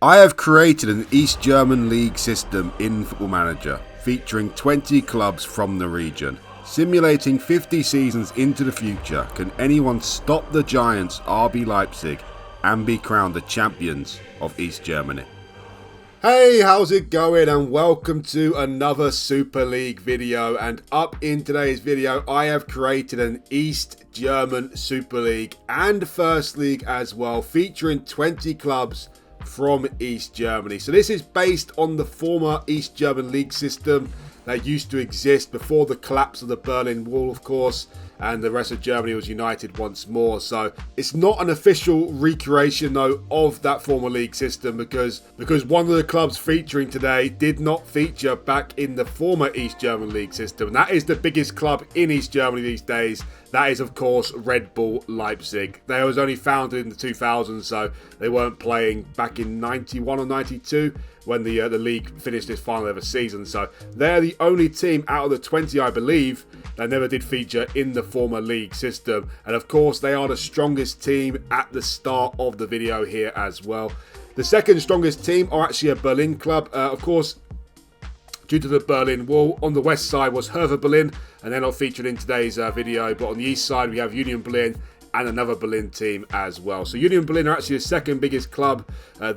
I have created an East German league system in Football Manager, featuring 20 clubs from the region. Simulating 50 seasons into the future, can anyone stop the giants RB Leipzig and be crowned the champions of East Germany? Hey, how's it going, and welcome to another Super League video. And up in today's video, I have created an East German Super League and First League as well, featuring 20 clubs from East Germany. So this is based on the former East German league system that used to exist before the collapse of the Berlin Wall, of course, and the rest of Germany was united once more. So it's not an official recreation though of that former league system because one of the clubs featuring today did not feature back in the former East German league system. And that is the biggest club in East Germany these days. That is, of course, Red Bull Leipzig. They was only founded in the 2000s, so they weren't playing back in 91 or 92 when the league finished its final ever season. So they're the only team out of the 20, I believe, that never did feature in the former league system. And of course, they are the strongest team at the start of the video here as well. The second strongest team are actually a Berlin club. Of course, due to the Berlin Wall, on the west side was Hertha Berlin, and they're not featured in today's video. But on the east side, we have Union Berlin and another Berlin team as well. So Union Berlin are actually the second biggest club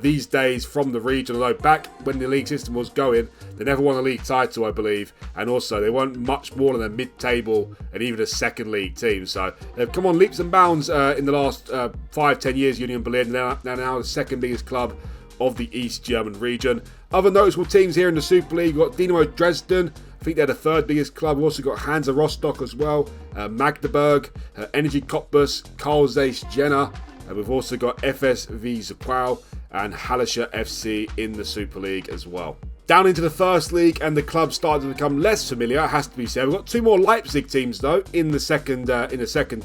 these days from the region, although back when the league system was going, they never won a league title, I believe, and also they weren't much more than a mid-table and even a second league team. So they've come on leaps and bounds in the last 5-10 years, Union Berlin. They're now the second biggest club of the East German region. Other noticeable teams here in the Super League, we've got Dynamo Dresden. I think they're the third biggest club. We've also got Hansa Rostock as well, Magdeburg, Energy Cottbus, Carl Zeiss Jena. We've also got FSV Zwolle and Hallischer FC in the Super League as well. Down into the First League, and the club started to become less familiar, it has to be said. We've got two more Leipzig teams though in the second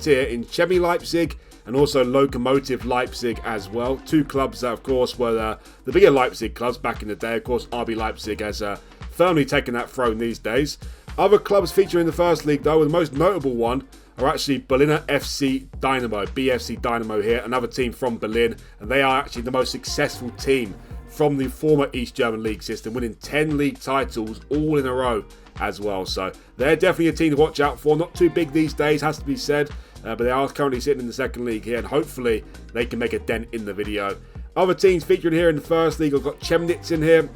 tier, in Chemie Leipzig and also Lokomotiv Leipzig as well. Two clubs that, of course, were the bigger Leipzig clubs back in the day. Of course, RB Leipzig has firmly taken that throne these days. Other clubs featuring in the First League, though, the most notable one are actually Berliner FC Dynamo, BFC Dynamo here, another team from Berlin, and they are actually the most successful team from the former East German league system, winning 10 league titles all in a row as well. So they're definitely a team to watch out for. Not too big these days, has to be said, but they are currently sitting in the second league here, and hopefully they can make a dent in the video. Other teams featuring here in the First League, we've got Chemnitz in here.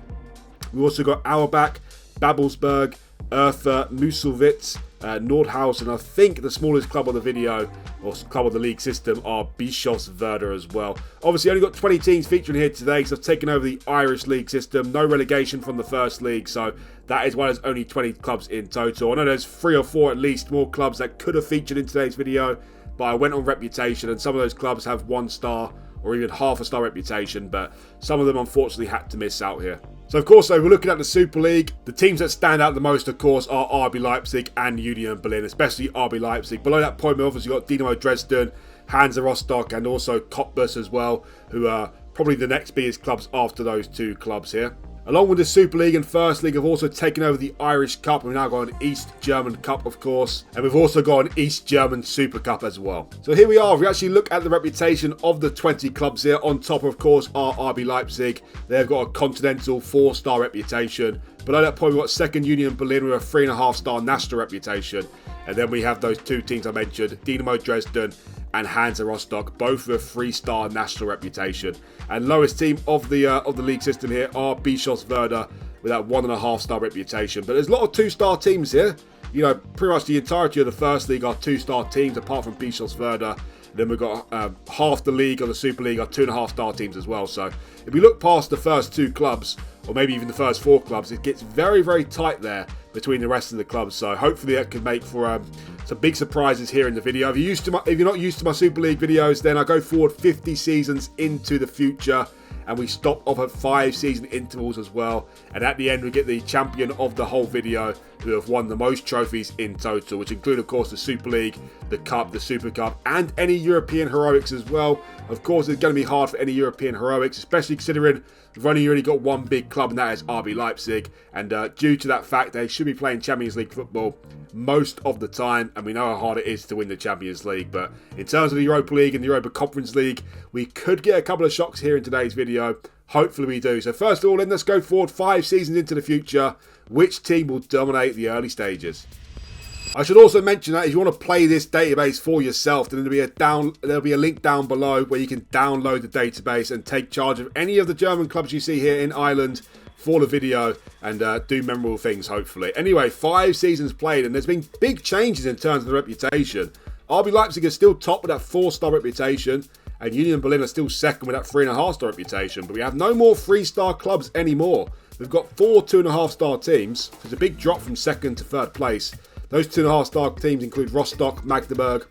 We've also got Auerbach, Babelsberg, Ertha, Muselwitz, Nordhaus, and I think the smallest club of the video, or club of the league system, are Bischofswerda as well. Obviously, only got 20 teams featuring here today, because I've taken over the Irish league system. No relegation from the First League, so that is why there's only 20 clubs in total. I know there's 3 or 4 at least more clubs that could have featured in today's video, but I went on reputation, and some of those clubs have 1 star or even half a star reputation, but some of them unfortunately had to miss out here. So of course, though, we're looking at the Super League. The teams that stand out the most, of course, are RB Leipzig and Union Berlin, especially RB Leipzig. Below that point, we've obviously got Dynamo Dresden, Hansa Rostock, and also Cottbus as well, who are probably the next biggest clubs after those two clubs here. Along with the Super League and First League, I've also taken over the Irish Cup. We've now got an East German Cup, of course. And we've also got an East German Super Cup as well. So here we are. If we actually look at the reputation of the 20 clubs here, on top, of course, are RB Leipzig. They've got a continental 4-star reputation. Below that point, we've got second Union Berlin with a 3.5-star national reputation. And then we have those two teams I mentioned, Dynamo Dresden and Hansa Rostock, both with a 3-star national reputation. And lowest team of the league system here are Bischofswerda with that 1.5-star reputation. But there's a lot of 2-star teams here. You know, pretty much the entirety of the First League are 2-star teams, apart from Bischofswerda. Then we've got half the league, or the Super League, are 2.5-star teams as well. So if we look past the first 2 clubs, or maybe even the first 4 clubs, it gets very, very tight there between the rest of the clubs. So hopefully that could make for some big surprises here in the video. If you're not used to my Super League videos, then I go forward 50 seasons into the future, and we stop off at 5-season intervals as well. And at the end, we get the champion of the whole video, who have won the most trophies in total, which include, of course, the Super League, the Cup, the Super Cup, and any European heroics as well. Of course, it's going to be hard for any European heroics, especially considering we've only got one big club, and that is RB Leipzig. And due to that fact, they should be playing Champions League football most of the time, and we know how hard it is to win the Champions League. But in terms of the Europa League and the Europa Conference League, we could get a couple of shocks here in today's video. Hopefully we do. So first of all, then let's go forward 5 seasons into the future. Which team will dominate the early stages? I should also mention that if you want to play this database for yourself, then there'll be a link down below where you can download the database and take charge of any of the German clubs you see here in Ireland for the video and do memorable things, hopefully. Anyway, 5 seasons played, and there's been big changes in terms of the reputation. RB Leipzig is still top with that 4-star reputation, and Union Berlin are still second with that 3.5-star reputation. But we have no more 3-star clubs anymore. We've got 4 2.5-star teams. So it's a big drop from second to third place. Those 2.5-star teams include Rostock, Magdeburg,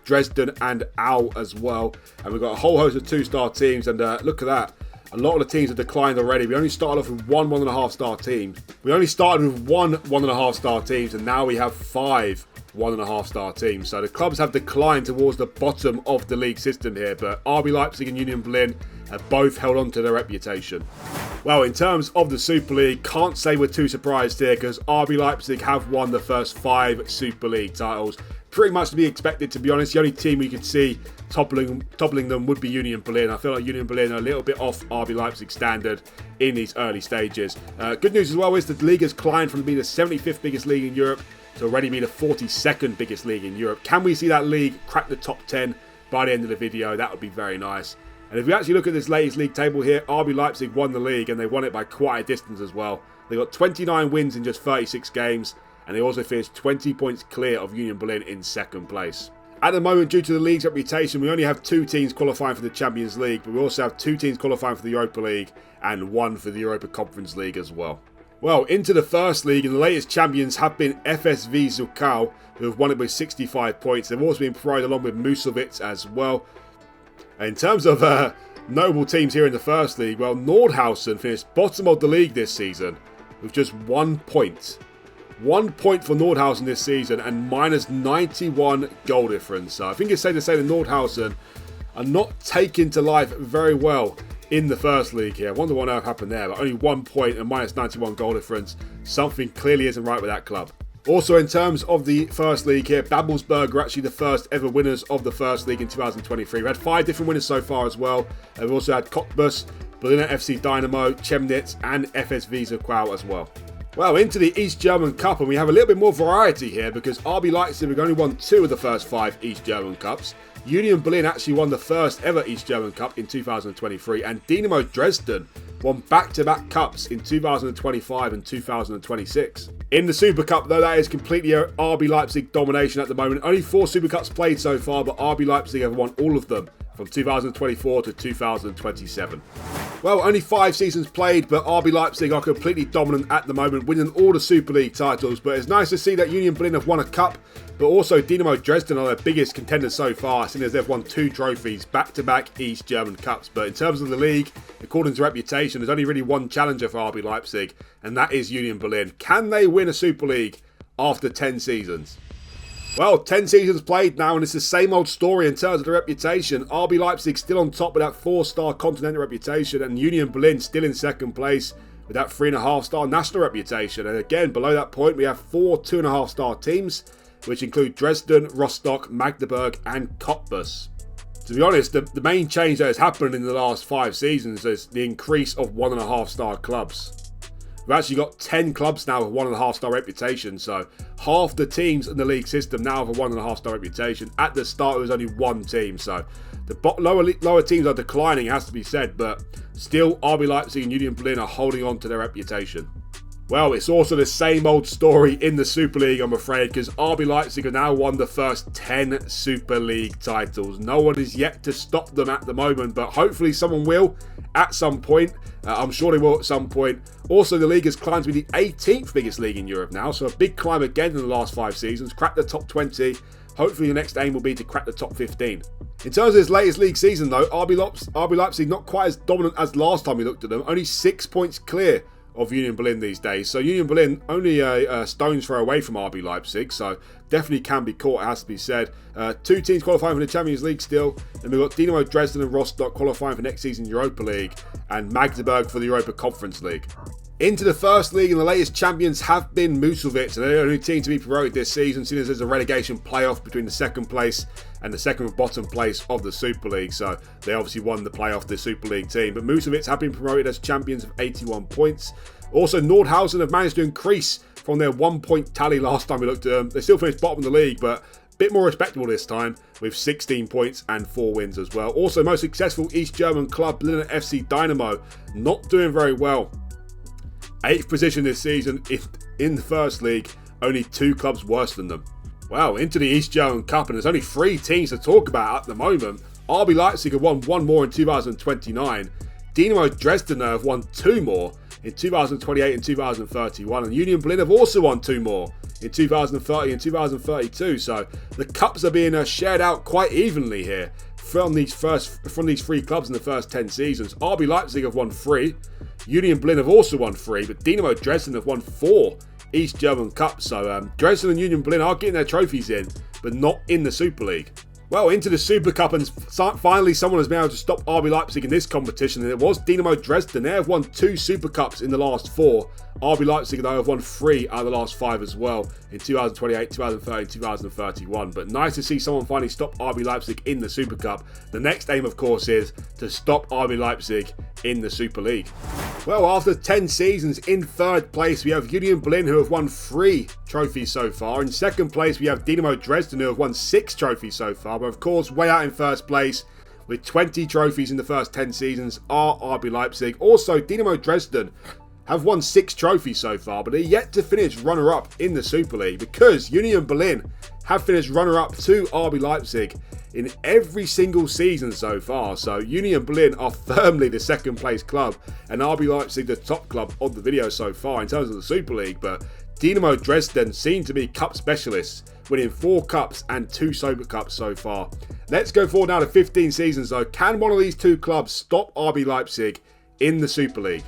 Dresden and Aue as well. And we've got a whole host of 2-star teams, and look at that. A lot of the teams have declined already. We only started off with 1 1.5-star teams. We only started with 1 1.5-star teams, and now we have 5 1.5-star teams. So the clubs have declined towards the bottom of the league system here, but RB Leipzig and Union Berlin have both held on to their reputation. Well, in terms of the Super League, can't say we're too surprised here because RB Leipzig have won the first 5 Super League titles. Pretty much to be expected, to be honest. The only team we could see toppling them would be Union Berlin. I feel like Union Berlin are a little bit off RB Leipzig standard in these early stages. Good news as well is that the league has climbed from being the 75th biggest league in Europe to already be the 42nd biggest league in Europe. Can we see that league crack the top 10 by the end of the video? That would be very nice. And if we actually look at this latest league table here, RB Leipzig won the league, and they won it by quite a distance as well. They got 29 wins in just 36 games, and they also finished 20 points clear of Union Berlin in second place. At the moment, due to the league's reputation, we only have 2 teams qualifying for the Champions League, but we also have 2 teams qualifying for the Europa League and 1 for the Europa Conference League as well. Well, into the first league, and the latest champions have been FSV Zwickau, who have won it with 65 points. They've also been provided along with Musowitz as well. In terms of notable teams here in the first league, well, Nordhausen finished bottom of the league this season with just 1 point. 1 point for Nordhausen this season and minus 91 goal difference. So I think it's safe to say that Nordhausen are not taken to life very well in the first league here. I wonder what on earth happened there, but only 1 point and minus 91 goal difference. Something clearly isn't right with that club. Also, in terms of the first league here, Babelsberg are actually the first ever winners of the first league in 2023. We had 5 different winners so far as well. We've also had Cottbus, Berliner FC Dynamo, Chemnitz and FSV Zwickau as well. Well, into the East German Cup, and we have a little bit more variety here because RB Leipzig have only won 2 of the first 5 East German Cups. Union Berlin actually won the first ever East German Cup in 2023, and Dynamo Dresden won back-to-back cups in 2025 and 2026. In the Super Cup, though, that is completely RB Leipzig domination at the moment. Only 4 Super Cups played so far, but RB Leipzig have won all of them from 2024 to 2027. Well, only 5 seasons played, but RB Leipzig are completely dominant at the moment, winning all the Super League titles. But it's nice to see that Union Berlin have won a cup, but also Dynamo Dresden are their biggest contenders so far, seeing as they've won 2 trophies, back-to-back East German Cups. But in terms of the league, according to reputation, there's only really one challenger for RB Leipzig, and that is Union Berlin. Can they win a Super League after 10 seasons? Well, 10 seasons played now, and it's the same old story in terms of the reputation. RB Leipzig still on top with that 4-star continental reputation, and Union Berlin still in second place with that 3.5-star national reputation. And again, below that point, we have 4 2.5-star teams, which include Dresden, Rostock, Magdeburg and Cottbus. To be honest, the main change that has happened in the last 5 seasons is the increase of 1.5-star clubs. We've actually got 10 clubs now with 1.5-star reputation, so half the teams in the league system now have a 1.5-star reputation. At the start, it was only 1 team, so the lower teams are declining, it has to be said, but still RB Leipzig and Union Berlin are holding on to their reputation. Well, it's also the same old story in the Super League, I'm afraid, because RB Leipzig have now won the first 10 Super League titles. No one is yet to stop them at the moment, but hopefully someone will at some point. I'm sure they will at some point. Also, the league has climbed to be the 18th biggest league in Europe now, so a big climb again in the last 5 seasons. Crack the top 20. Hopefully the next aim will be to crack the top 15. In terms of this latest league season, though, RB Leipzig not quite as dominant as last time we looked at them. Only 6 points clear of Union Berlin these days. So Union Berlin only a stone's throw away from RB Leipzig, so definitely can be caught, it has to be said. 2 teams qualifying for the Champions League still, and we've got Dynamo Dresden and Rostock qualifying for next season's Europa League, and Magdeburg for the Europa Conference League. Into the first league, and the latest champions have been Musovic, and they're the only team to be promoted this season, seeing as there's a relegation playoff between the second place and the second and bottom place of the Super League. So they obviously won the playoff, the Super League team. But Musovic have been promoted as champions of 81 points. Also, Nordhausen have managed to increase from their 1 point tally last time we looked at them. They still finished bottom of the league, but a bit more respectable this time with 16 points and 4 wins as well. Also, most successful East German club, Berliner FC Dynamo, not doing very well. 8th position this season in the first league, only 2 clubs worse than them. Wow, into the East German Cup, and there's only 3 teams to talk about at the moment. RB Leipzig have won 1 more in 2029. Dynamo Dresden have won 2 more in 2028 and 2031. And Union Berlin have also won 2 more in 2030 and 2032. So the cups are being shared out quite evenly here from these 3 clubs in the first 10 seasons. RB Leipzig have won 3. Union Berlin have also won 3, but Dynamo Dresden have won 4 East German Cups. So Dresden and Union Berlin are getting their trophies in, but not in the Super League. Well, into the Super Cup, and finally someone has been able to stop RB Leipzig in this competition, and it was Dynamo Dresden. They have won 2 Super Cups in the last 4. RB Leipzig, though, have won 3 out of the last 5 as well in 2028, 2030, 2031. But nice to see someone finally stop RB Leipzig in the Super Cup. The next aim, of course, is to stop RB Leipzig in the Super League. Well, after 10 seasons, in 3rd place, we have Union Berlin, who have won 3 trophies so far. In 2nd place, we have Dynamo Dresden, who have won 6 trophies so far. But of course, way out in 1st place, with 20 trophies in the first 10 seasons, are RB Leipzig. Also, Dynamo Dresden have won 6 trophies so far, but they're yet to finish runner-up in the Super League, because Union Berlin have finished runner-up to RB Leipzig in every single season so far. So Union Berlin are firmly the 2nd place club, and RB Leipzig the top club of the video so far in terms of the Super League. But Dynamo Dresden seem to be cup specialists, winning 4 cups and 2 Super Cups so far. Let's go forward now to 15 seasons though. Can one of these 2 clubs stop RB Leipzig in the Super League?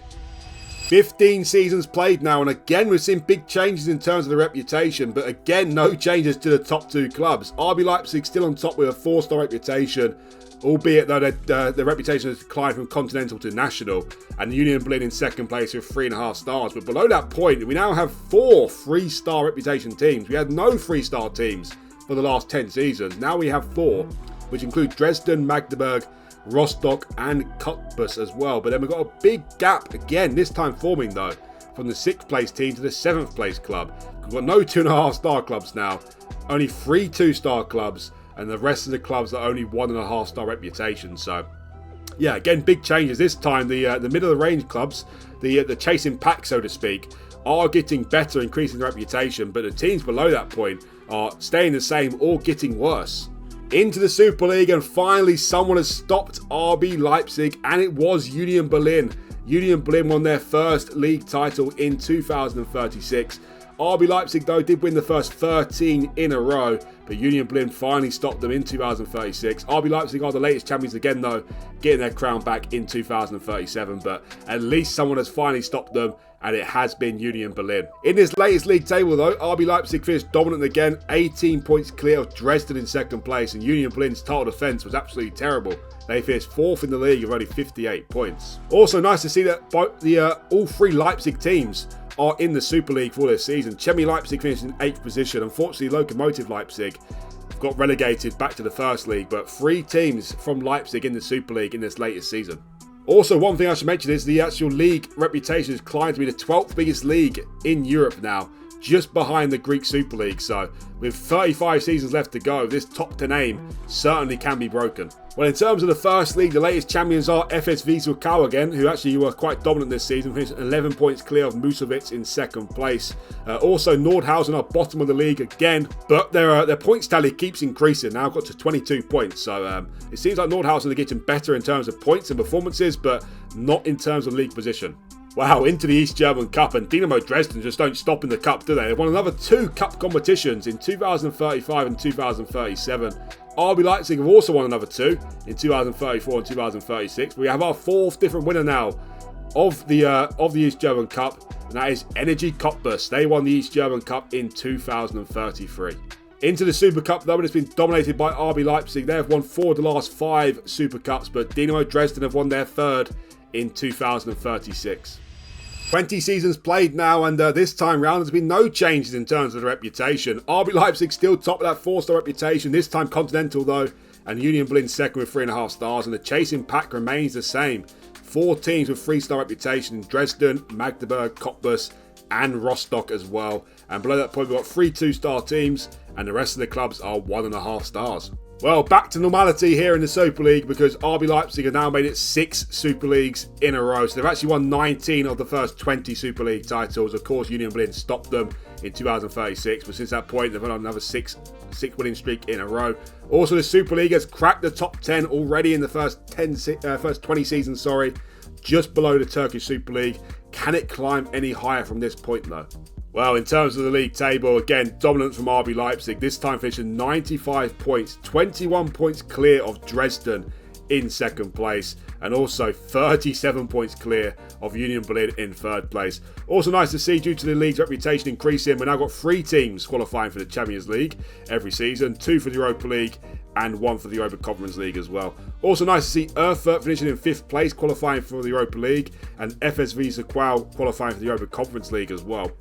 15 seasons played now, and again we've seen big changes in terms of the reputation, but again no changes to the top 2 clubs. RB Leipzig still on top with a 4-star reputation, albeit though their reputation has declined from continental to national, and Union Berlin in 2nd place with 3.5 stars. But below that point, we now have 4 3-star reputation teams. We had no 3-star teams for the last 10 seasons. Now we have 4, which include Dresden, Magdeburg, Rostock and Cottbus as well. But then we've got a big gap again, this time forming though, from the 6th place team to the 7th place club. We've got no 2.5 star clubs now, only 3 2-star clubs, and the rest of the clubs are only 1.5 star reputation. So yeah, again, big changes. This time the middle of the range clubs, the chasing pack so to speak, are getting better, increasing their reputation, but the teams below that point are staying the same or getting worse. Into the Super League, and finally someone has stopped RB Leipzig, and it was Union Berlin. Union Berlin won their first league title in 2036. RB Leipzig though did win the first 13 in a row, but Union Berlin finally stopped them in 2036. RB Leipzig are the latest champions again though, getting their crown back in 2037, but at least someone has finally stopped them, and it has been Union Berlin. In this latest league table though, RB Leipzig finished dominant again, 18 points clear of Dresden in 2nd place, and Union Berlin's title defence was absolutely terrible. They finished 4th in the league with only 58 points. Also nice to see that all 3 Leipzig teams are in the Super League for this season. Chemie Leipzig finished in 8th position. Unfortunately, Lokomotiv Leipzig got relegated back to the first league, but 3 teams from Leipzig in the Super League in this latest season. Also, one thing I should mention is the actual league reputation has climbed to be the 12th biggest league in Europe now, just behind the Greek Super League. So with 35 seasons left to go, this top 10 aim certainly can be broken. Well, in terms of the first league, the latest champions are FSV Zwickau again, who actually were quite dominant this season, finished 11 points clear of Musovic in 2nd place. Also, Nordhausen are bottom of the league again, but their points tally keeps increasing, now got to 22 points. So it seems like Nordhausen are getting better in terms of points and performances, but not in terms of league position. Wow, into the East German Cup, and Dynamo Dresden just don't stop in the cup, do they? They've won another 2 cup competitions in 2035 and 2037. RB Leipzig have also won another 2 in 2034 and 2036. We have our 4th different winner now of the East German Cup, and that is Energy Cottbus. They won the East German Cup in 2033. Into the Super Cup though, and it's been dominated by RB Leipzig. They have won 4 of the last 5 Super Cups, but Dynamo Dresden have won their 3rd in 2036. 20 seasons played now, and this time round there's been no changes in terms of the reputation. RB Leipzig still top of that 4-star reputation, this time continental though, and Union Berlin second with 3.5 stars, and the chasing pack remains the same. 4 teams with 3-star reputation: Dresden, Magdeburg, Cottbus and Rostock as well. And below that point we've got 3 2-star teams, and the rest of the clubs are 1.5 stars. Well, back to normality here in the Super League, because RB Leipzig have now made it 6 Super Leagues in a row. So they've actually won 19 of the first 20 Super League titles. Of course, Union Berlin stopped them in 2036, but since that point, they've won another 6 winning streak in a row. Also, the Super League has cracked the top 10 already in the first 20 seasons, just below the Turkish Super League. Can it climb any higher from this point, though? Well, in terms of the league table, again, dominance from RB Leipzig, this time finishing 95 points, 21 points clear of Dresden in second place, and also 37 points clear of Union Berlin in third place. Also nice to see, due to the league's reputation increasing, we've now got 3 teams qualifying for the Champions League every season, 2 for the Europa League and 1 for the Europa Conference League as well. Also nice to see Erfurt finishing in 5th place, qualifying for the Europa League, and FSV Sequal qualifying for the Europa Conference League as well.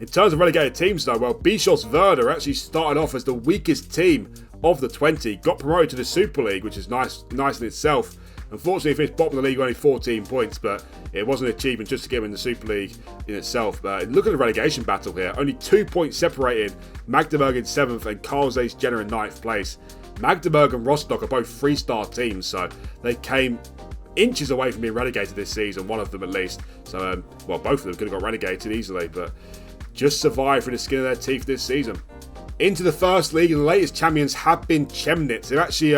In terms of relegated teams though, well, Bischofswerda actually started off as the weakest team of the 20, got promoted to the Super League, which is nice in itself. Unfortunately, finished bottom of the league with only 14 points, but it wasn't an achievement just to get him in the Super League in itself. But look at the relegation battle here. Only 2 points separating Magdeburg in 7th and Carl Zeiss Jena in 9th place. Magdeburg and Rostock are both 3-star teams, so they came inches away from being relegated this season, one of them at least. So, well, both of them could have got relegated easily, but just survived through the skin of their teeth this season. Into the first league, and the latest champions have been Chemnitz. They've actually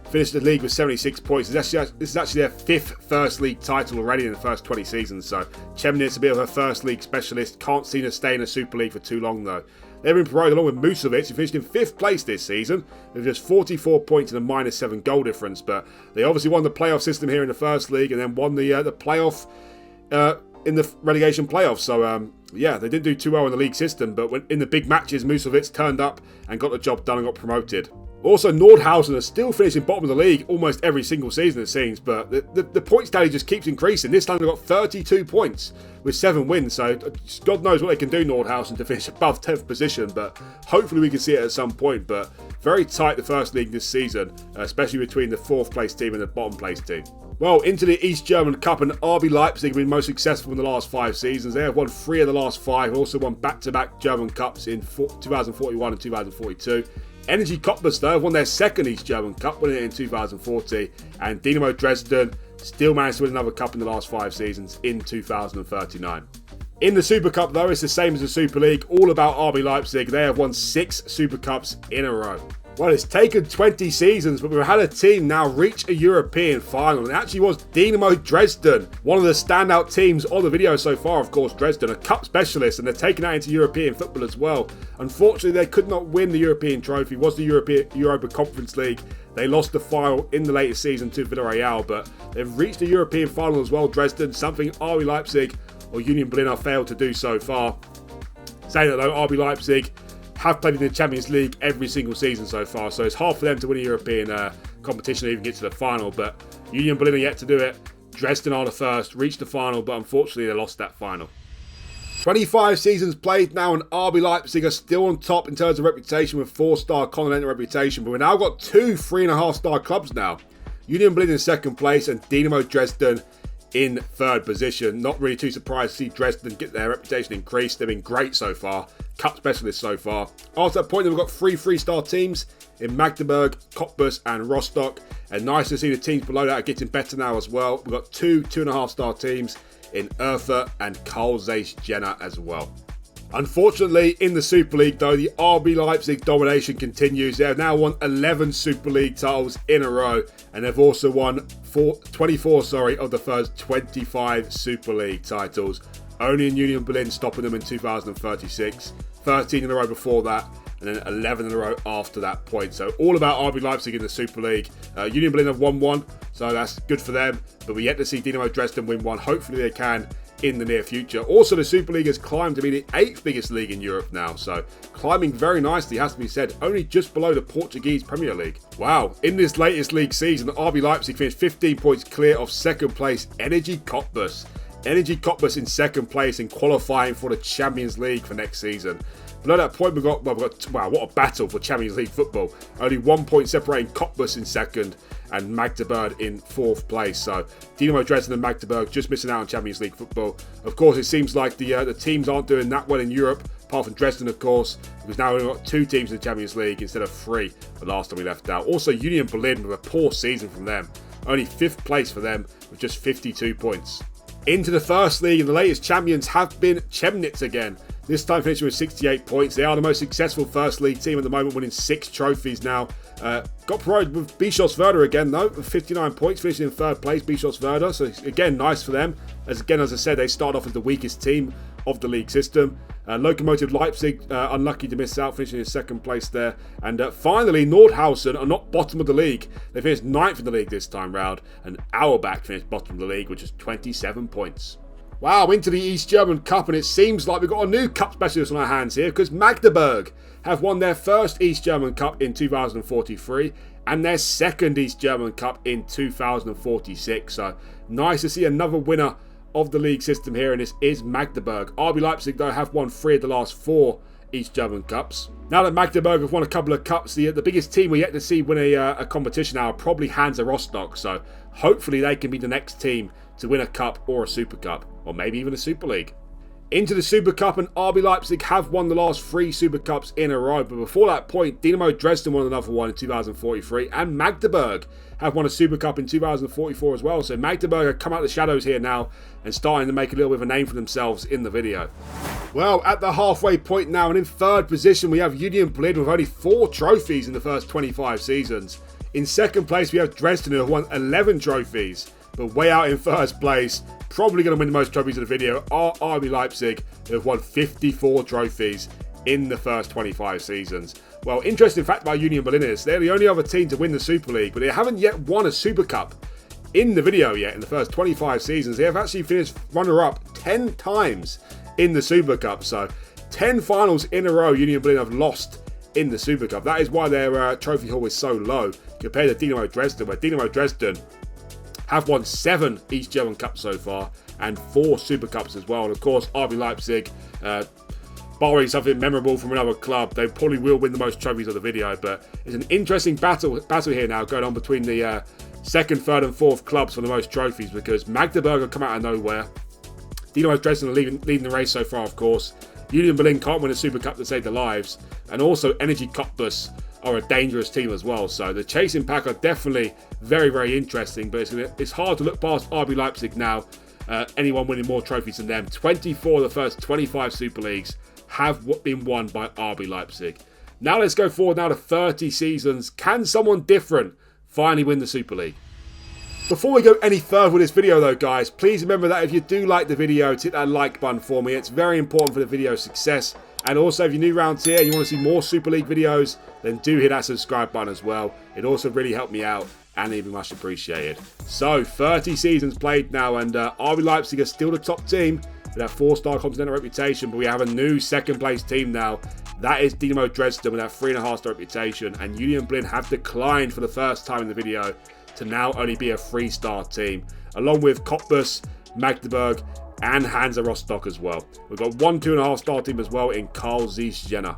finished the league with 76 points. This is actually their 5th first league title already in the first 20 seasons. So Chemnitz, a bit of a first league specialist. Can't seem to stay in the Super League for too long though. They've been promoted along with Musovic, who finished in 5th place this season with just 44 points and a -7 goal difference. But they obviously won the playoff system here in the first league, and then won the playoff in the relegation playoffs. So yeah, they didn't do too well in the league system, but when in the big matches, Musovic turned up and got the job done and got promoted. Also, Nordhausen are still finishing bottom of the league almost every single season, it seems, but the points tally just keeps increasing. This time they've got 32 points with 7 wins, so God knows what they can do, Nordhausen, to finish above 10th position, but hopefully we can see it at some point. But very tight, the first league this season, especially between the 4th place team and the bottom place team. Well, into the East German Cup, and RB Leipzig have been most successful in the last 5 seasons. They have won 3 of the last 5, also won back-to-back German Cups in 2041 and 2042. Energy Cottbus, though, have won their 2nd East German Cup, winning it in 2040. And Dynamo Dresden still managed to win another cup in the last 5 seasons in 2039. In the Super Cup, though, it's the same as the Super League, all about RB Leipzig. They have won 6 Super Cups in a row. Well, it's taken 20 seasons, but we've had a team now reach a European final, and it actually was Dynamo Dresden, one of the standout teams on the video so far. Of course, Dresden, a cup specialist, and they're taking that into European football as well. Unfortunately, they could not win the European trophy. It was the Europa Conference League. They lost the final in the latest season to Villarreal, but they've reached the European final as well, Dresden, something RB Leipzig or Union Berlin have failed to do so far. Saying that though, RB Leipzig have played in the Champions League every single season so far, so it's hard for them to win a European competition or even get to the final, but Union Berlin are yet to do it. Dresden are the first, reached the final, but unfortunately they lost that final. 25 seasons played now, and RB Leipzig are still on top in terms of reputation with 4-star continental reputation, but we've now got 2 3.5-star clubs now. Union Berlin in 2nd place and Dynamo Dresden in 3rd position. Not really too surprised to see Dresden get their reputation increased. They've been great so far, cup specialists so far. After that point, we've got 3 3-star teams in Magdeburg, Cottbus and Rostock, and nice to see the teams below that are getting better now as well. We've got 2 2.5-star teams in Erfurt and Carl Zeiss Jena as well. Unfortunately, in the Super League though, the RB Leipzig domination continues. They have now won 11 Super League titles in a row, and they've also won 24 of the first 25 Super League titles. Only in Union Berlin stopping them in 2036, 13 in a row before that, and then 11 in a row after that point. So all about RB Leipzig in the Super League. Union Berlin have won 1, so that's good for them, but we're yet to see Dynamo Dresden win 1. Hopefully they can in the near future. Also, the Super League has climbed to be the 8th biggest league in Europe now, so climbing very nicely, has to be said, only just below the Portuguese Premier League. Wow, in this latest league season, RB Leipzig finished 15 points clear of 2nd place Energy Cottbus. Energy Cottbus in second place in qualifying for the Champions League for next season. Below that point, wow, what a battle for Champions League football. Only 1 point separating Cottbus in second and Magdeburg in fourth place. So Dynamo Dresden and Magdeburg just missing out on Champions League football. Of course, it seems like the teams aren't doing that well in Europe, apart from Dresden, of course, because now we've got 2 teams in the Champions League instead of 3 the last time we left out. Also, Union Berlin with a poor season from them. Only 5th place for them with just 52 points. Into the first league, and the latest champions have been Chemnitz again. This time finishing with 68 points. They are the most successful first league team at the moment, winning 6 trophies now. Got promoted with Bischofswerda again though, with 59 points, finishing in 3rd place, Bischofswerda. So again, nice for them. As I said, they start off as the weakest team of the league system. Lokomotiv Leipzig, unlucky to miss out, finishing in 2nd place there. And finally, Nordhausen are not bottom of the league. They finished 9th in the league this time round. And Auerbach finished bottom of the league, which is 27 points. Wow, into the East German Cup, and it seems like we've got a new cup specialist on our hands here, because Magdeburg have won their first East German Cup in 2043 and their second East German Cup in 2046. So nice to see another winner of the league system here, and this is Magdeburg. RB Leipzig, though, have won 3 of the last 4 East German Cups. Now that Magdeburg have won a couple of cups, the biggest team we're yet to see win a competition now are probably Hansa Rostock. So hopefully they can be the next team to win a cup or a Super Cup, or maybe even a Super League. Into the Super Cup, and RB Leipzig have won the last 3 Super Cups in a row. But before that point, Dynamo Dresden won another one in 2043, and Magdeburg have won a Super Cup in 2044 as well. So Magdeburg have come out of the shadows here now and starting to make a little bit of a name for themselves in the video. Well, at the halfway point now, and in 3rd position, we have Union Berlin with only 4 trophies in the first 25 seasons. In 2nd place, we have Dresden, who have won 11 trophies. But way out in 1st place, probably going to win the most trophies of the video, are RB Leipzig, who have won 54 trophies in the first 25 seasons. Well, interesting fact about Union Berlin is they're the only other team to win the Super League, but they haven't yet won a Super Cup in the video yet in the first 25 seasons. They have actually finished runner-up 10 times in the Super Cup. So 10 finals in a row Union Berlin have lost in the Super Cup. That is why their trophy haul is so low compared to Dynamo Dresden, where Dynamo Dresden have won 7 East German Cups so far and 4 Super Cups as well. And of course, RB Leipzig, barring something memorable from another club, they probably will win the most trophies of the video. But it's an interesting battle here now going on between the 2nd, 3rd and 4th clubs for the most trophies, because Magdeburg have come out of nowhere. Dynamo Dresden are leading the race so far, of course. Union Berlin can't win a Super Cup to save their lives. And also Energy Cottbus are a dangerous team as well. So the chasing pack are definitely very, very interesting, but it's hard to look past RB Leipzig now. Anyone winning more trophies than them. 24 of the first 25 Super Leagues have been won by RB Leipzig. Now let's go forward now to 30 seasons. Can someone different finally win the Super League? Before we go any further with this video though, guys, please remember that if you do like the video, hit that like button for me. It's very important for the video's success. And also, if you're new around here and you want to see more Super League videos, then do hit that subscribe button as well. It also really helped me out and it'd be much appreciated. So, 30 seasons played now, and RB Leipzig are still the top team with that 4-star continental reputation, but we have a new 2nd place team now. That is Dynamo Dresden with that 3.5-star reputation, and Union Berlin have declined for the first time in the video to now only be a 3-star team, along with Cottbus, Magdeburg, and Hansa Rostock as well. We've got 1 2.5-star team as well in Karl Zeiss Jena.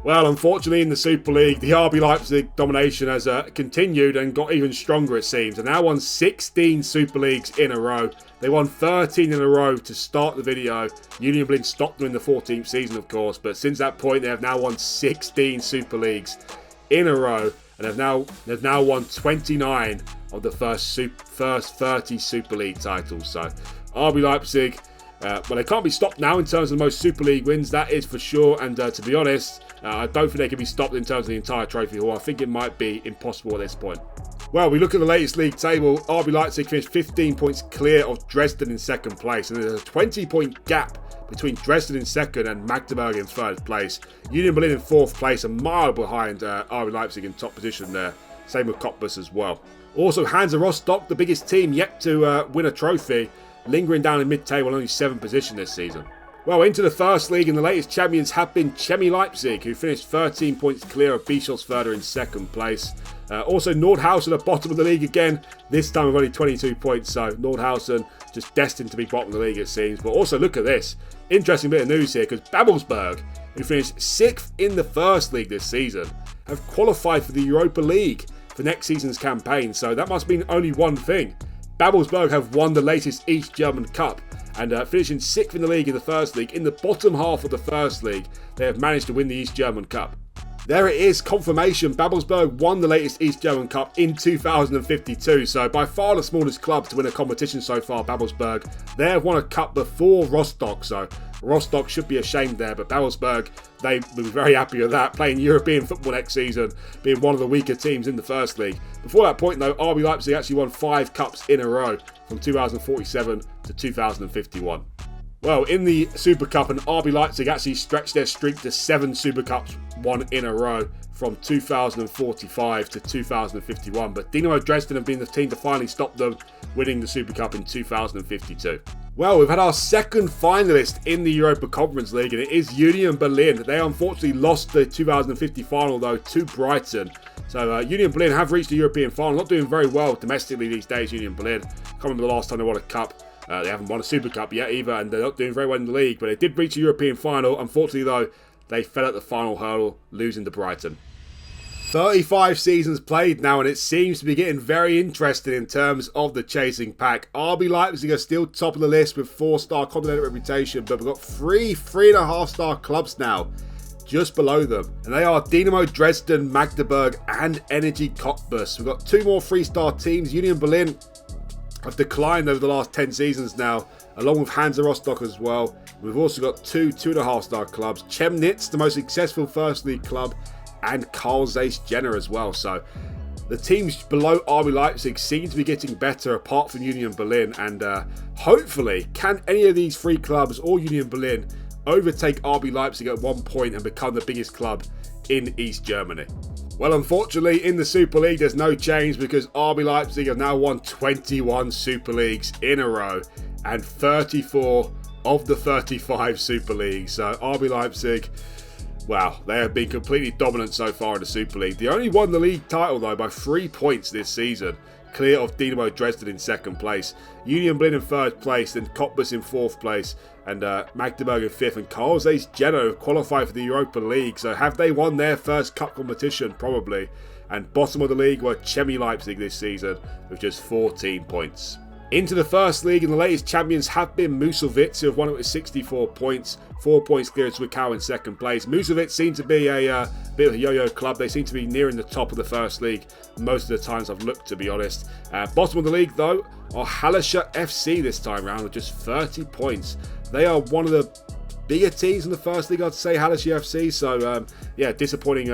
Well, unfortunately in the Super League, the RB Leipzig domination has continued and got even stronger, it seems. They now won 16 Super Leagues in a row. They won 13 in a row to start the video. Union Berlin stopped them in the 14th season, of course, but since that point, they have now won 16 Super Leagues in a row, and they've now won 29 of the first 30 Super League titles. So RB Leipzig, well, they can't be stopped now in terms of the most Super League wins, that is for sure. And to be honest, I don't think they can be stopped in terms of the entire trophy haul. I think it might be impossible at this point. Well, we look at the latest league table. RB Leipzig finished 15 points clear of Dresden in 2nd place, and there's a 20-point gap between Dresden in 2nd and Magdeburg in 3rd place. Union Berlin in 4th place, a mile behind RB Leipzig in top position there. Same with Cottbus as well. Also, Hansa Rostock, the biggest team yet to win a trophy, lingering down in mid-table, only 7th position this season. Well, into the first league, and the latest champions have been Chemie Leipzig, who finished 13 points clear of Bischofswerda in second place. Also, Nordhausen at bottom of the league again, this time with only 22 points, so Nordhausen just destined to be bottom of the league, it seems. But also, look at this. Interesting bit of news here, because Babelsberg, who finished 6th in the first league this season, have qualified for the Europa League for next season's campaign, so that must mean only one thing. Babelsberg have won the latest East German Cup, and finishing 6th in the league in the first league, in the bottom half of the first league, they have managed to win the East German Cup. There it is, confirmation. Babelsberg won the latest East German Cup in 2052, so by far the smallest club to win a competition so far, Babelsberg. They have won a cup before Rostock, so Rostock should be ashamed there, but Babelsberg, they will be very happy with that, playing European football next season, being one of the weaker teams in the first league. Before that point though, RB Leipzig actually won 5 cups in a row from 2047 to 2051. Well, in the Super Cup, and RB Leipzig actually stretched their streak to 7 Super Cups won in a row from 2045 to 2051. But Dynamo Dresden have been the team to finally stop them, winning the Super Cup in 2052. Well, we've had our second finalist in the Europa Conference League, and it is Union Berlin. They unfortunately lost the 2050 final, though, to Brighton. So Union Berlin have reached the European final. Not doing very well domestically these days, Union Berlin. Can't remember the last time they won a cup. They haven't won a Super Cup yet either, and they're not doing very well in the league. But they did reach the European final. Unfortunately, though, they fell at the final hurdle, losing to Brighton. 35 seasons played now, and it seems to be getting very interesting in terms of the chasing pack. RB Leipzig are still top of the list with 4-star continental reputation, but we've got 3.5-star clubs now just below them, and they are Dynamo Dresden, Magdeburg and Energy Cottbus. We've got 2 more 3-star teams. Union Berlin have declined over the last 10 seasons now, along with Hansa Rostock as well. We've also got 2.5-star clubs, Chemnitz, the most successful first league club, and Carl Zeiss Jena as well. So the teams below RB Leipzig seem to be getting better apart from Union Berlin, and hopefully can any of these 3 clubs or Union Berlin overtake RB Leipzig at one point and become the biggest club in East Germany. Well, unfortunately, in the Super League, there's no change because RB Leipzig have now won 21 Super Leagues in a row and 34 of the 35 Super Leagues. So RB Leipzig, wow, they have been completely dominant so far in the Super League. They only won the league title, though, by 3 points this season, clear of Dynamo Dresden in second place, Union Berlin in third place, then Cottbus in fourth place, and Magdeburg in fifth, and Carl Zeiss Jena have qualified for the Europa League. So have they won their first cup competition? Probably. And bottom of the league were Chemie Leipzig this season with just 14 points. Into the first league, and the latest champions have been Musovitz, who have won it with 64 points. 4 points clear of Zwickau in second place. Musovitz seem to be a bit of a yo-yo club. They seem to be nearing the top of the first league most of the times I've looked, to be honest. Bottom of the league, though, are Hallischer FC this time round with just 30 points. They are one of the bigger teams in the first league, I'd say, Hallischer FC. So, yeah, disappointing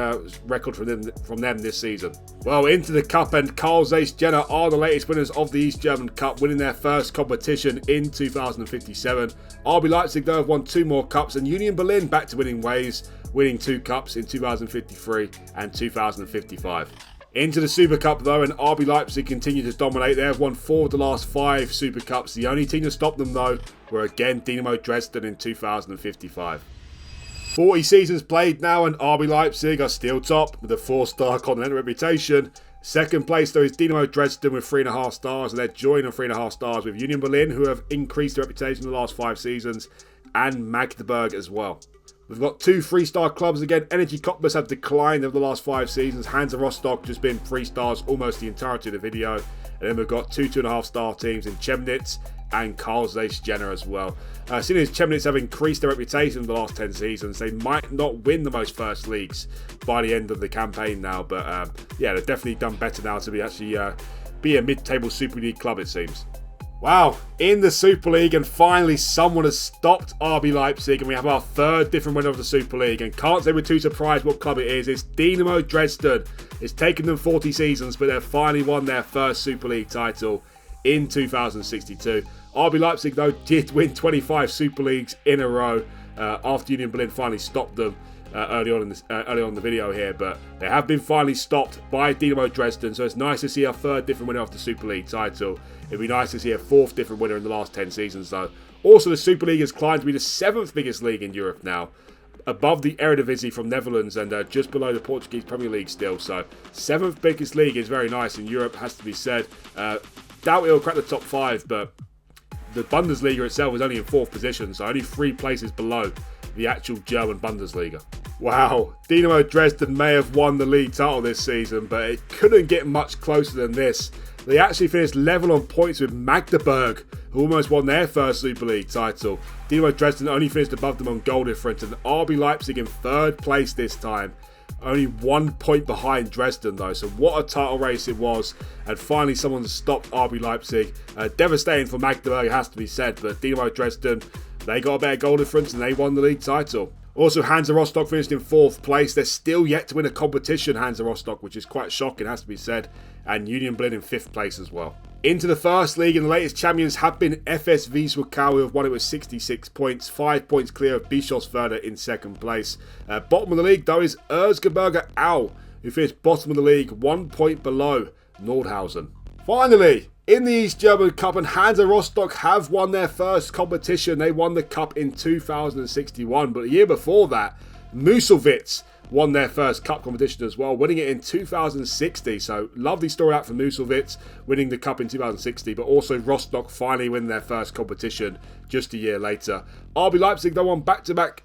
record from them this season. Well, into the cup, and Carl Zeiss Jena are the latest winners of the East German Cup, winning their first competition in 2057. RB Leipzig, though, have won 2 more cups, and Union Berlin back to winning ways, winning 2 cups in 2053 and 2055. Into the Super Cup, though, and RB Leipzig continue to dominate. They have won 4 of the last 5 Super Cups. The only team to stop them, though, were again Dynamo Dresden in 2055. 40 seasons played now, and RB Leipzig are still top with a 4-star continental reputation. Second place, though, is Dynamo Dresden with 3.5 stars, and they're joined on 3.5 stars with Union Berlin, who have increased their reputation in the last 5 seasons, and Magdeburg as well. We've got 2 3-star clubs again. Energy Cottbus have declined over the last 5 seasons. Hansa Rostock just been 3 stars almost the entirety of the video. And then we've got 2.5-star teams in Chemnitz and Carl Zeiss Jena as well. Seeing as Chemnitz have increased their reputation in the last 10 seasons, they might not win the most first leagues by the end of the campaign now. But yeah, they've definitely done better now to be actually be a mid-table Super League club, it seems. Wow, in the Super League, and finally someone has stopped RB Leipzig, and we have our 3rd different winner of the Super League, and can't say we're too surprised what club it is. It's Dynamo Dresden. It's taken them 40 seasons, but they've finally won their first Super League title in 2062. RB Leipzig, though, did win 25 Super Leagues in a row. after Union Berlin finally stopped them early on in the video here, but they have been finally stopped by Dynamo Dresden, so it's nice to see a third different winner of the Super League title. It'd be nice to see a fourth different winner in the last 10 seasons though. Also, the Super League has climbed to be the 7th biggest league in Europe now, above the Eredivisie from Netherlands and just below the Portuguese Premier League still, so 7th biggest league is very nice in Europe, has to be said. Doubt it'll crack the top 5, but the Bundesliga itself is only in 4th position, so only 3 places below the actual German Bundesliga. Wow, Dynamo Dresden may have won the league title this season, but it couldn't get much closer than this. They actually finished level on points with Magdeburg, who almost won their first Super League title. Dynamo Dresden only finished above them on goal difference, and RB Leipzig in 3rd place this time. Only 1 point behind Dresden though, so what a title race it was, and finally someone stopped RB Leipzig. Devastating for Magdeburg, it has to be said, but Dynamo Dresden, they got a better goal difference and they won the league title. Also, Hansa Rostock finished in 4th place. They're still yet to win a competition, Hansa Rostock, which is quite shocking, has to be said. And Union Berlin in 5th place as well. Into the first league, and the latest champions have been FS Wiesłow, who have won it with 66 points, 5 points clear of Bischofswerda in 2nd place. Bottom of the league, though, is Erzgebirge Aue, who finished bottom of the league, 1 point below Nordhausen. Finally, in the East German Cup, and Hansa Rostock have won their first competition. They won the cup in 2061, but the year before that, Musselwitz won their first cup competition as well, winning it in 2060. So lovely story out for Musselwitz, winning the cup in 2060, but also Rostock finally winning their first competition just a year later. RB Leipzig, they won back-to-back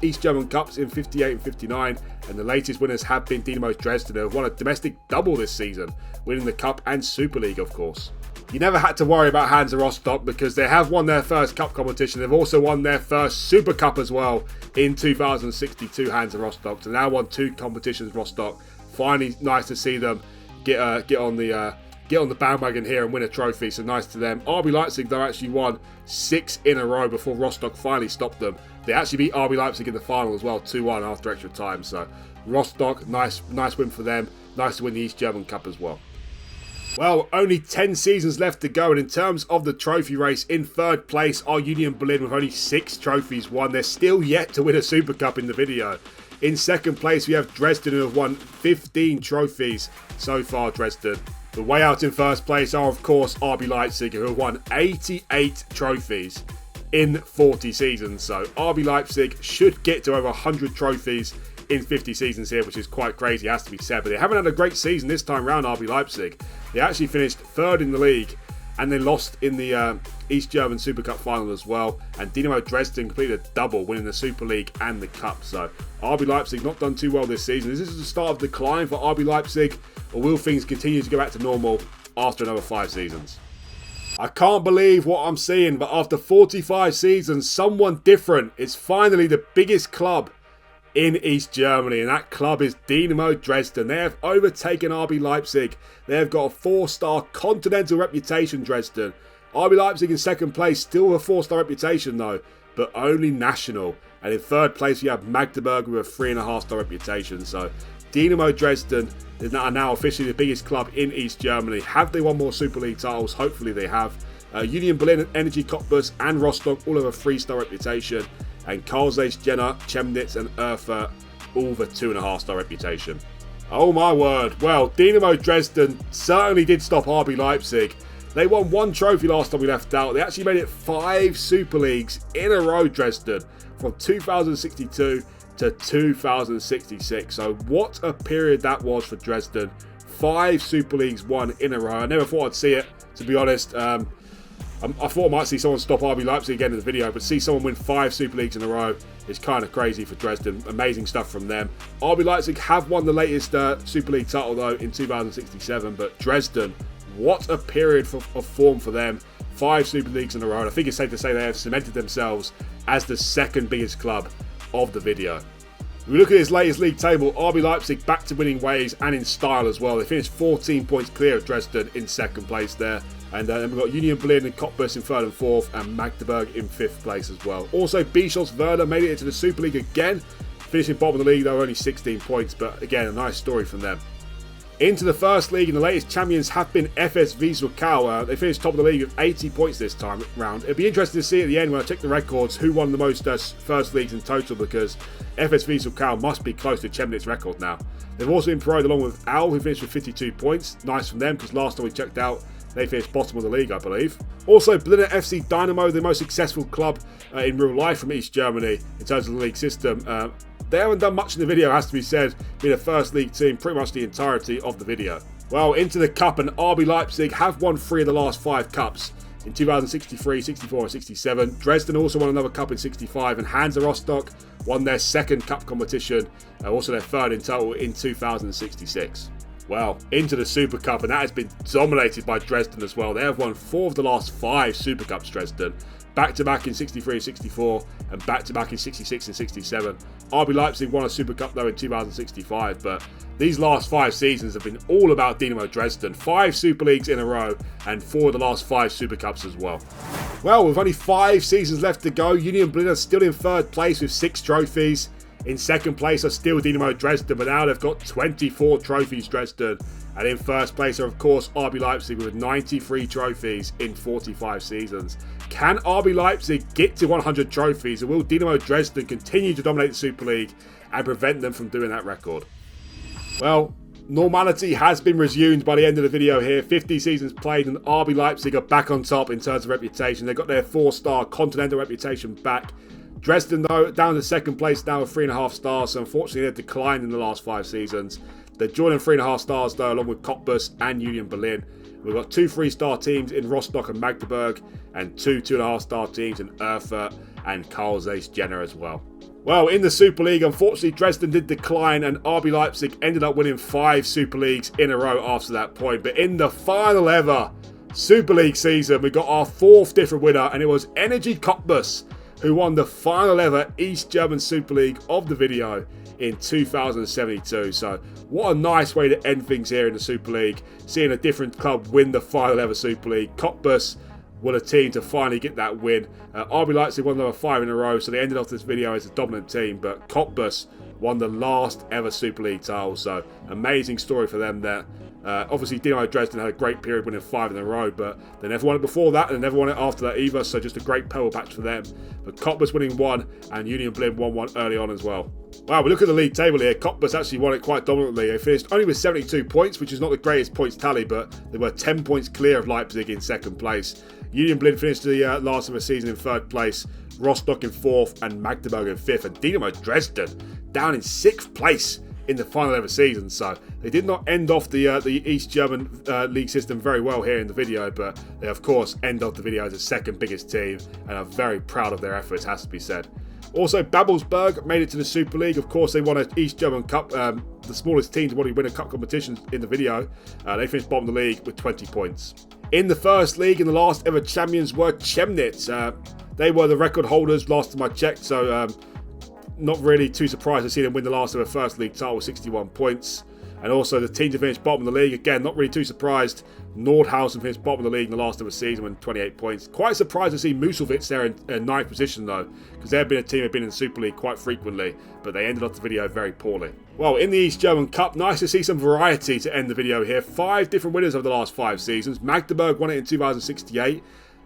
East German Cups in 58 and 59, and the latest winners have been Dynamo Dresden, who have won a domestic double this season, winning the cup and Super League, of course. You never had to worry about Hansa Rostock because they have won their first cup competition. They've also won their first Super Cup as well in 2062, Hansa Rostock. So now won 2 competitions, Rostock. Finally, nice to see them get on the bandwagon here and win a trophy. So nice to them. RB Leipzig, though, actually won 6 in a row before Rostock finally stopped them. They actually beat RB Leipzig in the final as well, 2-1 after extra time. So Rostock, nice win for them. Nice to win the East German Cup as well. Well, only 10 seasons left to go, and in terms of the trophy race, in 3rd place are Union Berlin with only 6 trophies won. They're still yet to win a Super Cup in the video. In 2nd place, we have Dresden, who have won 15 trophies so far, Dresden. The way out in 1st place are, of course, RB Leipzig, who have won 88 trophies in 40 seasons. So RB Leipzig should get to over 100 trophies in 50 seasons here, which is quite crazy, has to be said. But they haven't had a great season this time round, RB Leipzig. They actually finished 3rd in the league, and they lost in the East German Super Cup final as well. And Dynamo Dresden completed a double, winning the Super League and the Cup. So RB Leipzig not done too well this season. Is this the start of decline for RB Leipzig, or will things continue to go back to normal after another 5 seasons? I can't believe what I'm seeing, but after 45 seasons, someone different is finally the biggest club in East Germany, and that club is Dynamo Dresden. They have overtaken RB Leipzig. They have got a 4-star continental reputation, Dresden. RB Leipzig in 2nd place, still a 4-star reputation though, but only national. And in 3rd place, you have Magdeburg with a 3.5-star reputation. So Dynamo Dresden are now officially the biggest club in East Germany. Have they won more Super League titles? Hopefully they have. Union Berlin, Energy Cottbus and Rostock all have a 3-star reputation. And Karlsruhe, Jena, Chemnitz and Erfurt all with a 2.5-star reputation. Oh my word. Well, Dynamo Dresden certainly did stop RB Leipzig. They won 1 trophy last time we left out. They actually made it 5 Super Leagues in a row, Dresden, from 2062 to 2066. So what a period that was for Dresden. 5 Super Leagues won in a row. I never thought I'd see it, to be honest. I thought I might see someone stop RB Leipzig again in the video, but see someone win 5 Super Leagues in a row is kind of crazy for Dresden. Amazing stuff from them. RB Leipzig have won the latest Super League title though in 2067, but Dresden, what a period of form for them. 5 Super Leagues in a row, and I think it's safe to say they have cemented themselves as the 2nd biggest club of the video. If we look at this latest league table, RB Leipzig back to winning ways and in style as well. They finished 14 points clear of Dresden in 2nd place there. And then we've got Union Berlin and Cottbus in 3rd and 4th, and Magdeburg in 5th place as well. Also, Bischofswerda made it into the Super League again, finishing bottom of the league though, only 16 points, but again, a nice story from them. Into the first league, and the latest champions have been FS Wiesel. They finished top of the league with 80 points this time round. It'd be interesting to see at the end when I check the records who won the most first leagues in total, because FS Wiesel must be close to Chemnitz's record now. They've also been promoted along with Al, who finished with 52 points. Nice from them, because last time we checked out, they finished bottom of the league, I believe. Also, Berliner FC Dynamo, the most successful club in real life from East Germany in terms of the league system. They haven't done much in the video, has to be said, being a first league team pretty much the entirety of the video. Well, into the cup, and RB Leipzig have won 3 of the last 5 cups in 2063, 64 and 67. Dresden also won another cup in 65, and Hansa Rostock won their second cup competition, also their third in total in 2066. Well, into the Super Cup, and that has been dominated by Dresden as well. They have won 4 of the last 5 Super Cups, Dresden. Back-to-back in 63 and 64, and back-to-back in 66 and 67. RB Leipzig won a Super Cup, though, in 2065, but these last 5 seasons have been all about Dynamo Dresden. 5 Super Leagues in a row, and 4 of the last 5 Super Cups as well. Well, with only 5 seasons left to go, Union Berlin are still in 3rd place with 6 trophies. In 2nd place are still Dynamo Dresden, but now they've got 24 trophies, Dresden. And in 1st place are, of course, RB Leipzig with 93 trophies in 45 seasons. Can RB Leipzig get to 100 trophies, or will Dynamo Dresden continue to dominate the Super League and prevent them from doing that record? Well, normality has been resumed by the end of the video here. 50 seasons played, and RB Leipzig are back on top in terms of reputation. They've got their 4-star continental reputation back. Dresden, though, down to 2nd place now with 3.5 stars, so unfortunately they've declined in the last 5 seasons. They're joining 3.5 stars, though, along with Cottbus and Union Berlin. We've got 2 3-star teams in Rostock and Magdeburg, and 2 2.5-star teams in Erfurt and Karl Zeiss Jena as well. Well, in the Super League, unfortunately, Dresden did decline, and RB Leipzig ended up winning 5 Super Leagues in a row after that point. But in the final ever Super League season, we got our 4th different winner, and it was Energy Cottbus, who won the final ever East German Super League of the video in 2072. So what a nice way to end things here in the Super League, seeing a different club win the final ever Super League. Cottbus were a team to finally get that win. RB Leipzig won another 5 in a row, so they ended off this video as a dominant team, but Cottbus won the last ever Super League title, so amazing story for them there. Obviously, Dynamo Dresden had a great period winning 5 in a row, but they never won it before that, and they never won it after that either, so just a great pebble patch for them. But Cottbus winning 1, and Union Berlin won 1 early on as well. Wow, we look at the league table here. Cottbus actually won it quite dominantly. They finished only with 72 points, which is not the greatest points tally, but they were 10 points clear of Leipzig in 2nd place. Union Berlin finished the last of the season in 3rd place, Rostock in 4th, and Magdeburg in 5th, and Dynamo Dresden down in 6th place in the final ever season. So they did not end off the East German league system very well here in the video, but they of course end off the video as the 2nd biggest team, and are very proud of their efforts, has to be said. Also, Babelsberg made it to the Super League. Of course, they won an East German Cup, the smallest team to want to win a cup competition in the video. They finished bottom of the league with 20 points. In the first league, and the last ever champions were Chemnitz. They were the record holders last time I checked, so not really too surprised to see them win the last ever first league title with 61 points. And also the team to finish bottom of the league, again, not really too surprised. Nordhausen finished bottom of the league in the last ever season with 28 points. Quite surprised to see Musselwitz there in 9th position though, because they've been a team that have been in the Super League quite frequently, but they ended off the video very poorly. Well, in the East German Cup, nice to see some variety to end the video here. 5 different winners over the last 5 seasons. Magdeburg won it in 2068.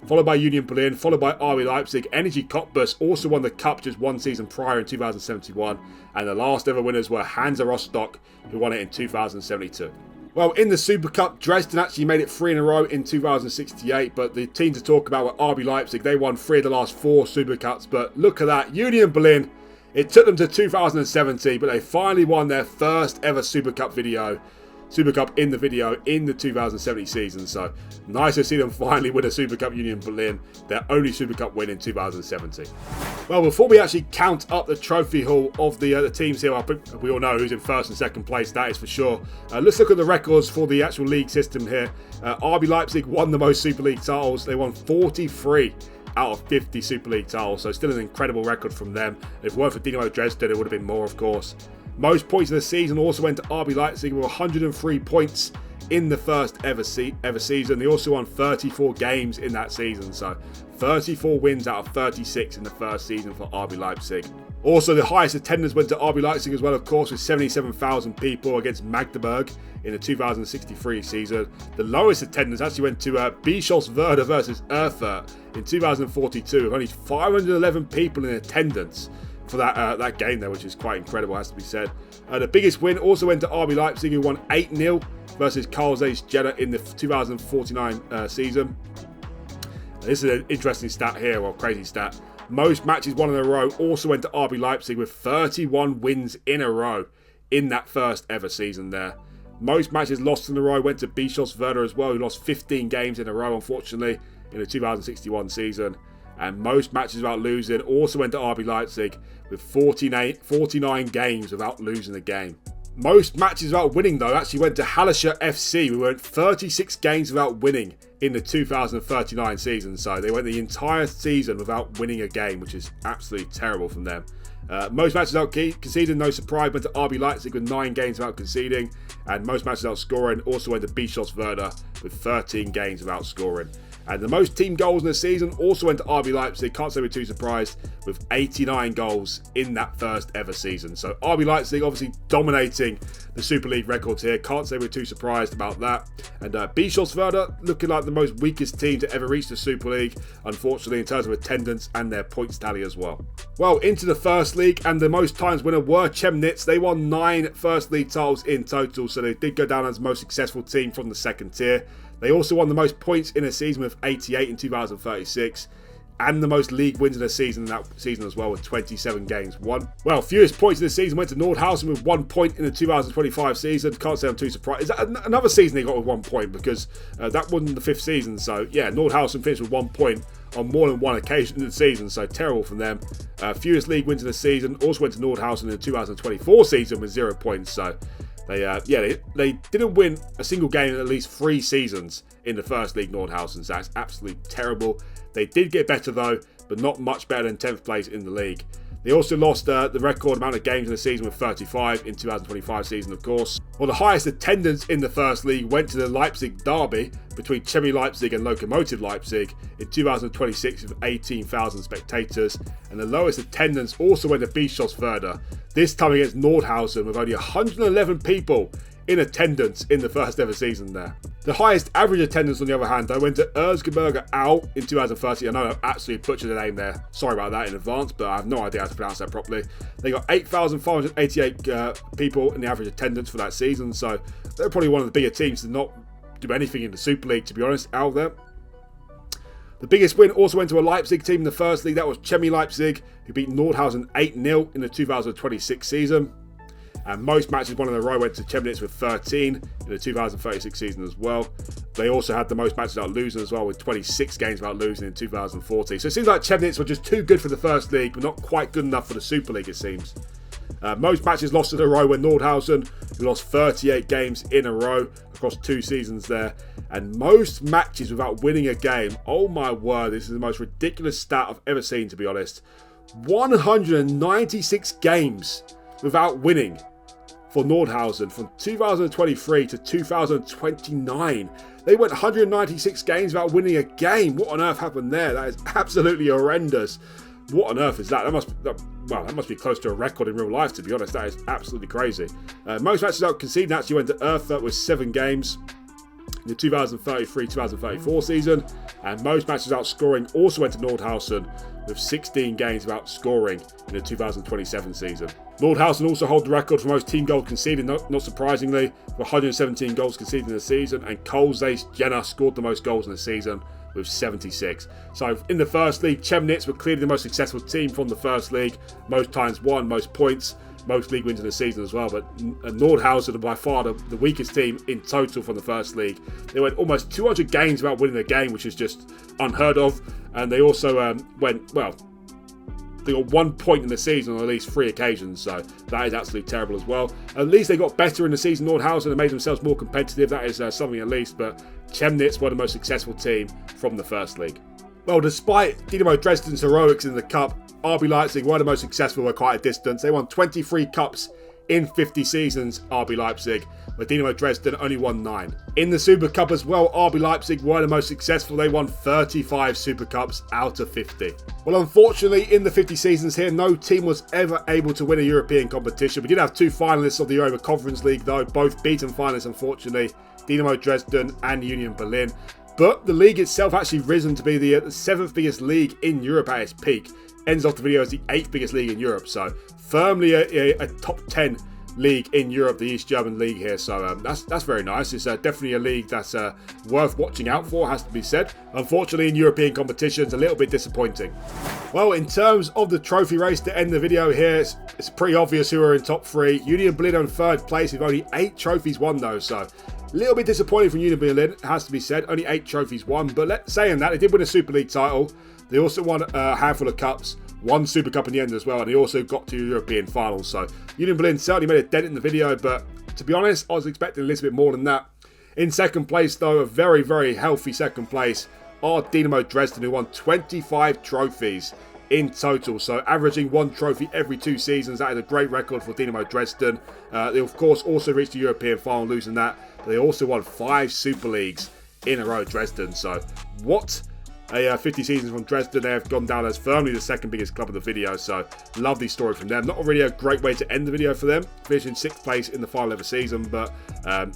Followed by Union Berlin, followed by RB Leipzig. Energy Cottbus also won the cup just 1 season prior in 2071. And the last ever winners were Hansa Rostock, who won it in 2072. Well, in the Super Cup, Dresden actually made it 3 in a row in 2068. But the team to talk about were RB Leipzig. They won 3 of the last 4 Super Cups. But look at that, Union Berlin. It took them to 2070, but they finally won their first ever Super Cup in the video in the 2070 season. So nice to see them finally win a Super Cup, Union Berlin, their only Super Cup win in 2070. Well, before we actually count up the trophy haul of the teams here, I think we all know who's in 1st and 2nd place, that is for sure. Let's look at the records for the actual league system here. RB Leipzig won the most Super League titles. They won 43 out of 50 Super League titles, so still an incredible record from them. If it weren't for Dynamo Dresden, it would have been more, of course. Most points of the season also went to RB Leipzig with 103 points in the first ever season. They also won 34 games in that season, so 34 wins out of 36 in the first season for RB Leipzig. Also, the highest attendance went to RB Leipzig as well, of course, with 77,000 people against Magdeburg in the 2063 season. The lowest attendance actually went to Bischofswerda versus Erfurt in 2042, with only 511 people in attendance for that game there, which is quite incredible, has to be said. The biggest win also went to RB Leipzig, who won 8-0 versus Carl Zeiss Jena in the 2049 season. This is an interesting stat here, or crazy stat. Most matches won in a row also went to RB Leipzig, with 31 wins in a row in that first ever season there. Most matches lost in a row went to Bischofswerda as well, who lost 15 games in a row, unfortunately, in the 2061 season. And most matches without losing also went to RB Leipzig, with 49 games without losing a game. Most matches without winning, though, actually went to Hallischer FC, who went 36 games without winning in the 2039 season. So they went the entire season without winning a game, which is absolutely terrible from them. Most matches without conceding, no surprise, went to RB Leipzig with 9 games without conceding. And most matches without scoring also went to Bischofswerda with 13 games without scoring. And the most team goals in the season also went to RB Leipzig. Can't say we're too surprised, with 89 goals in that first ever season. So RB Leipzig obviously dominating the Super League records here. Can't say we're too surprised about that. And Bischofswerda looking like the most weakest team to ever reach the Super League, unfortunately, in terms of attendance and their points tally as well. Well, into the First League, and the most times winner were Chemnitz. They won 9 First League titles in total, so they did go down as the most successful team from the second tier. They also won the most points in a season with 88 in 2036, and the most league wins in a season in that season as well, with 27 games won. Well, fewest points in the season went to Nordhausen with 1 point in the 2025 season. Can't say I'm too surprised. Is that another season they got with 1 point? Because that wasn't the 5th season. So yeah, Nordhausen finished with 1 point on more than one occasion in the season, so terrible from them. Fewest league wins in the season also went to Nordhausen in the 2024 season with 0 points. So they didn't win a single game in at least 3 seasons in the First League, Nordhausen, so that's absolutely terrible. They did get better though, but not much better than 10th place in the league. They also lost the record amount of games in the season with 35 in 2025 season, of course. Well, the highest attendance in the First League went to the Leipzig derby between Chemie Leipzig and Lokomotiv Leipzig in 2026 with 18,000 spectators. And the lowest attendance also went to Bischofswerda, this time against Nordhausen, with only 111 people in attendance in the first ever season there. The highest average attendance, on the other hand, though, went to Erzgebirge Aue in 2030. I know I absolutely butchered the name there. Sorry about that in advance, but I have no idea how to pronounce that properly. They got 8,588 people in the average attendance for that season, so they're probably one of the bigger teams to not do anything in the Super League, to be honest, out there. The biggest win also went to a Leipzig team in the First League. That was Chemie Leipzig, who beat Nordhausen 8-0 in the 2026 season. And most matches won in a row went to Chemnitz with 13 in the 2036 season as well. They also had the most matches without losing as well, with 26 games without losing in 2040. So it seems like Chemnitz were just too good for the First League, but not quite good enough for the Super League, it seems. Most matches lost in a row were Nordhausen, who lost 38 games in a row across 2 seasons there. And most matches without winning a game. Oh my word, this is the most ridiculous stat I've ever seen, to be honest. 196 games without winning for Nordhausen from 2023 to 2029. They went 196 games without winning a game. What on earth happened there? That is absolutely horrendous. What on earth is that? That must be close to a record in real life, to be honest. That is absolutely crazy. Most matches without conceding actually went to Erfurt with 7 games in the 2033-2034 season. And most matches without scoring also went to Nordhausen with 16 games without scoring in the 2027 season. Nordhausen also hold the record for most team goals conceded, not surprisingly, with 117 goals conceded in the season, and Carl Zeiss Jena scored the most goals in the season with 76. So in the First League, Chemnitz were clearly the most successful team from the First League, most times won, most points, most league wins in the season as well. But Nordhausen are by far the weakest team in total from the First League. They went almost 200 games without winning a game, which is just unheard of. And they also they got 1 point in the season on at least 3 occasions, so that is absolutely terrible as well. At least they got better in the season, Nordhausen, and made themselves more competitive. That is something at least, but Chemnitz were the most successful team from the First League. Well, despite Dynamo Dresden's heroics in the Cup, RB Leipzig were the most successful by quite a distance. They won 23 cups in 50 seasons, RB Leipzig, where Dynamo Dresden only won 9. In the Super Cup as well, RB Leipzig were the most successful. They won 35 Super Cups out of 50. Well, unfortunately, in the 50 seasons here, no team was ever able to win a European competition. We did have 2 finalists of the Europa Conference League, though, both beaten finalists, unfortunately, Dynamo Dresden and Union Berlin. But the league itself actually risen to be the 7th biggest league in Europe at its peak. Ends off the video as the 8th biggest league in Europe, so firmly a top 10 league in Europe, the East German league here. So that's very nice. It's definitely a league that's worth watching out for, has to be said. Unfortunately, in European competitions, a little bit disappointing. Well, in terms of the trophy race to end the video here, it's pretty obvious who are in top 3. Union Berlin in 3rd place with only 8 trophies won, though, so a little bit disappointing from Union Berlin, has to be said. Only 8 trophies won, but saying that, they did win a Super League title. They also won a handful of cups, 1 Super Cup in the end as well, and they also got to European finals. So Union Berlin certainly made a dent in the video, but to be honest, I was expecting a little bit more than that. In 2nd place, though, a very, very healthy 2nd place, are Dynamo Dresden, who won 25 trophies in total, so averaging 1 trophy every 2 seasons. That is a great record for Dynamo Dresden. They, of course, also reached the European final, losing that, but they also won 5 Super Leagues in a row, Dresden. So what a 50 seasons from Dresden. They have gone down as firmly the 2nd biggest club of the video, so lovely story from them. Not really a great way to end the video for them, finishing 6th place in the final ever season, but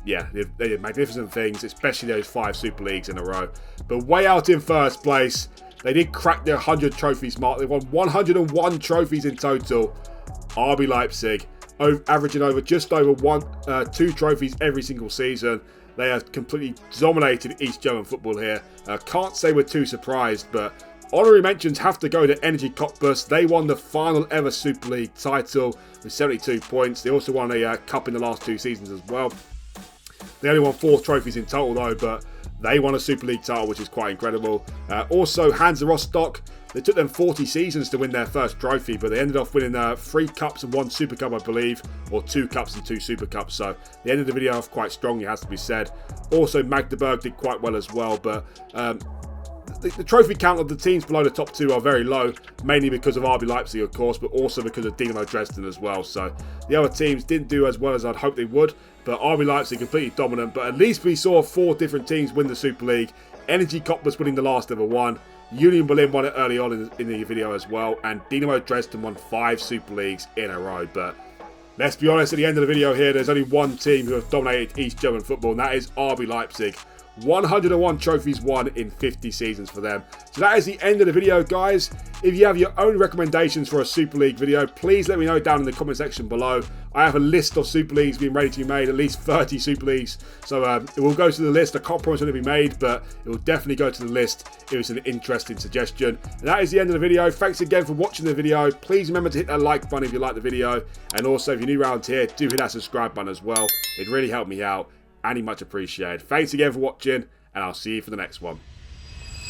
yeah, they did magnificent things, especially those 5 Super Leagues in a row. But way out in 1st place, they did crack their 100 trophies mark. They won 101 trophies in total. RB Leipzig, averaging over just over 2 trophies every single season. They have completely dominated East German football here. Can't say we're too surprised, but honorary mentions have to go to Energy Cottbus. They won the final ever Super League title with 72 points. They also won a cup in the last 2 seasons as well. They only won 4 trophies in total though, but they won a Super League title, which is quite incredible. Also, Hansa Rostock. It took them 40 seasons to win their first trophy, but they ended up winning 3 cups and 1 Super Cup, I believe, or 2 cups and 2 Super Cups. So the end of the video off quite strongly, has to be said. Also, Magdeburg did quite well as well, but the trophy count of the teams below the top 2 are very low, mainly because of RB Leipzig, of course, but also because of Dynamo Dresden as well. So the other teams didn't do as well as I'd hoped they would, but RB Leipzig completely dominant. But at least we saw 4 different teams win the Super League. Energy Cottbus winning the last ever one. Union Berlin won it early on in the video as well, and Dynamo Dresden won 5 Super Leagues in a row. But let's be honest, at the end of the video here, there's only one team who have dominated East German football, and that is RB Leipzig. 101 trophies won in 50 seasons for them. So that is the end of the video, guys. If you have your own recommendations for a Super League video, please let me know down in the comment section below. I have a list of Super Leagues being ready to be made, at least 30 Super Leagues. So it will go to the list. I can't promise when it'll be made, but it will definitely go to the list if it's an interesting suggestion. And that is the end of the video. Thanks again for watching the video. Please remember to hit that like button if you like the video. And also, if you're new around here, do hit that subscribe button as well. It'd really help me out. And much appreciated. Thanks again for watching, and I'll see you for the next one.